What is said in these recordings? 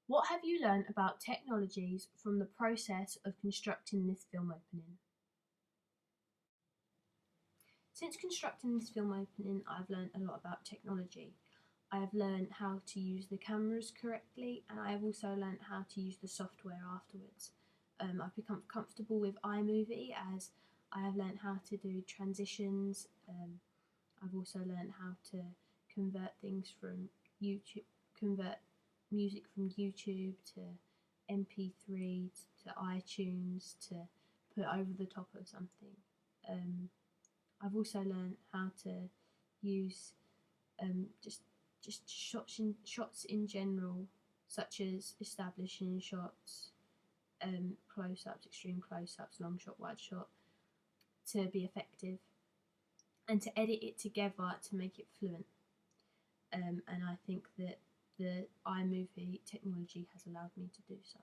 What have you learned about technologies from the process of constructing this film opening? Since constructing this film opening, I've learned a lot about technology. I have learned how to use the cameras correctly, and I have also learned how to use the software afterwards. I've become comfortable with iMovie as I have learned how to do transitions. I've also learned how to convert things from YouTube, convert music from YouTube to MP3 to iTunes to put over the top of something. I've also learned how to use just shots in general, such as establishing shots, close-ups, extreme close-ups, long shot, wide shot, to be effective, and to edit it together to make it fluent. And I think that the iMovie technology has allowed me to do so.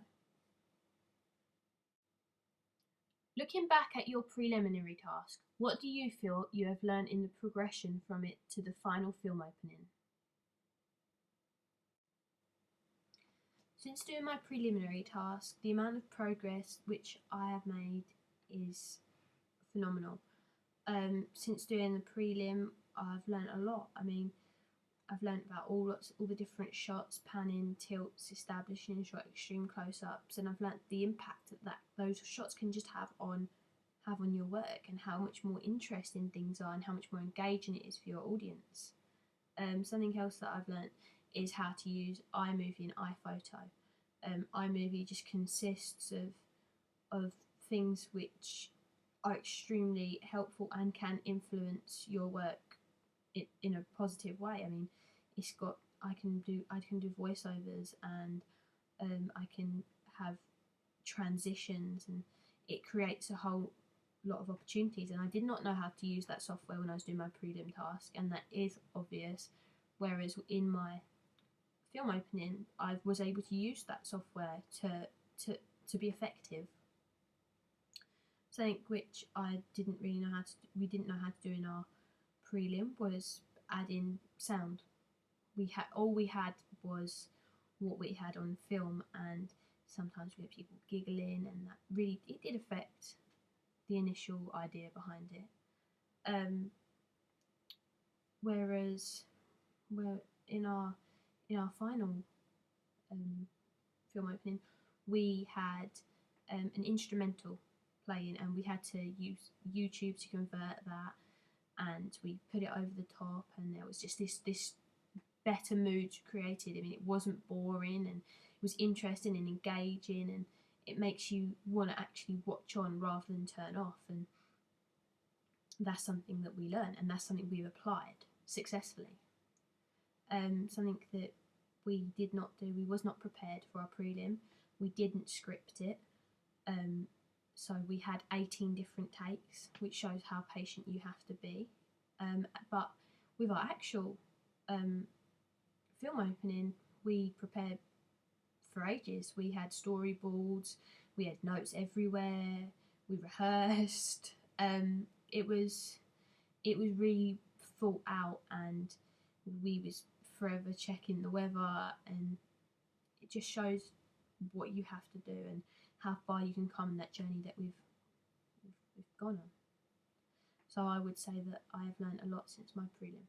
Looking back at your preliminary task, what do you feel you have learned in the progression from it to the final film opening? Since doing my preliminary task, the amount of progress which I have made is phenomenal. Since doing the prelim, I've learned a lot. I've learned about all the different shots, panning, tilts, establishing shot, extreme close-ups, and I've learned the impact that those shots can just have on your work, and how much more interesting things are, and how much more engaging it is for your audience. Something else that I've learned is how to use iMovie and iPhoto. iMovie just consists of things which are extremely helpful and can influence your work in a positive way. I can do voiceovers, and I can have transitions, and it creates a whole lot of opportunities. And I did not know how to use that software when I was doing my prelim task, and that is obvious. Whereas in my film opening, I was able to use that software to be effective. Something which I didn't really know how to do, we didn't know how to do in our prelim, was add in sound. All we had was what we had on film, and sometimes we had people giggling, and that really it did affect the initial idea behind it. Whereas in our final film opening, we had an instrumental playing, and we had to use YouTube to convert that, and we put it over the top, and there was just this better mood created. It wasn't boring, and it was interesting and engaging, and it makes you want to actually watch on rather than turn off. And that's something that we learn, and that's something we've applied successfully. Something that we did not do, we was not prepared for our prelim. We didn't script it. So we had 18 different takes, which shows how patient you have to be. But with our actual film opening, we prepared for ages. We had storyboards, we had notes everywhere, we rehearsed. It was really thought out, and we was forever checking the weather, and it just shows what you have to do and how far you can come in that journey that we've gone on. So I would say that I have learned a lot since my prelim.